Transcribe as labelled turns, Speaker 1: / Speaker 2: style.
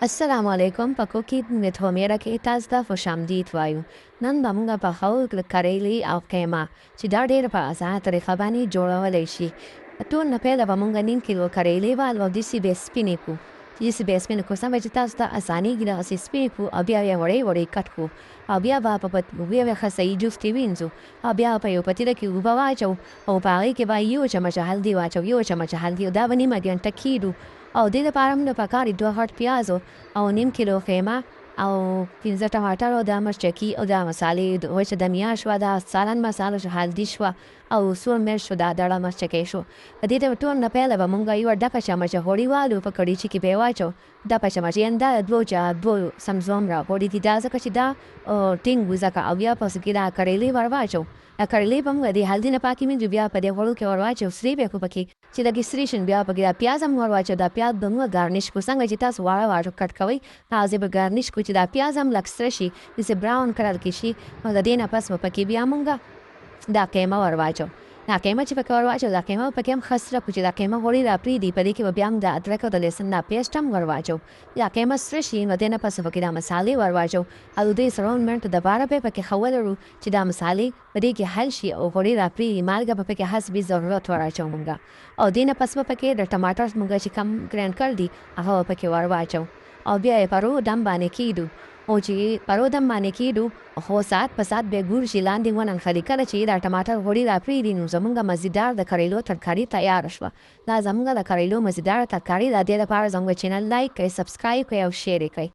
Speaker 1: السلام علیکم په کوکید ویت هومیرا کې تاسو ته خوش آمدید وایو. نن به موږ پخوو کریلي او قیمه چې دا ډېر په اسانه طریقه باندې جوړولی شي. ټول نه پیله به موږ نیم کیلو کریلي والو او داسې به یې سپینې کړو. چې داسې به یې سپینې کړو څنګه چې تاسو ته اسانېږي دغسې سپینې کړو او بیا یې وړې وړې کټ کړو او بیا به بیا به ښه صحیح جفتې وینځو او بیا په یو پتیله کې اوبه واچوو او په هغې کې به یو چمچه هلدي واچوو یو چمچه هلدي او دا به نیمه ګنټه کیږدو او دې لپاره موږ ته پکار دي 2 غټ پیازو او نیم کیلو قیمه او 15 ټماټر او دا مرچکي او دا مسالې وچه دمیا شوه دا سالن مساله شو هلدي شوه او سور مرچ شو دا دړه مرچکۍ شو. دې ته ټول نه پیله به موږ یوه ډکه چمچه غوړي والو په کړیچي کې به یې واچوو دا په چمچه یعنې دا دوه سمزومره غوړي دي دا ځکه چې دا ټینګ وي ځکه او بیا پسې کې دا کریلې ور واچوو. کریلې به موږ د هلدي نه پاکې مینځو بیا په دې غوړو کې ور واچوو سرې به یې کړو پکې چې لږې سرې شي بیا پکې دا پیاز هم ور واچوو دا پیاز به موږ ګارنش کړو څنګه چې تاسو واړه واړه کټ کوئ هغسې به ګارنش کړو چې دا پیاز هم لږ سره شي داسې براون کلر کې شي نو د دې نه پس به پکې بیا موږ دا قیمه ور واچوو. دا قیمه چې پکې ور واچوو دا قیمه پکې هم ښه سره کړو چې دا قیمه غوړي را پرېږدي په دې کې به بیا هم د ادرک او د لسن دا پیسټ هم ور واچوو. دا قیمه سره شي نو دې نه پس پکې دا مسالې ور واچوو او د دې سره منټو دپاره به پکې ښه ولرو چې دا مسالې په دې کې حل شي او غوړي را پرېږدي مالګه به پکې حسب ضرورت ور اچوو موږ او دې نه پس به پکې د ټماټر موږ چې کم ګرینډ کړ دي هغه به پکې ور واچوو او بیا یې په رو دم باندې کیږدو او چې په رو دم باندې کیږدو خو ساعت په ساعت به ګور شي لاندې وننښلي کله چې دا ټماټر غوړي را پرېږدي نو زموږ مزیدار د کریلو ترکاري تیاره شوه. دا زموږ د کریلو مزیداره ترکاري د دې لپاره زموږ چینل لایک کړئ سبسکرایب کړئ او شیر یې کړئ.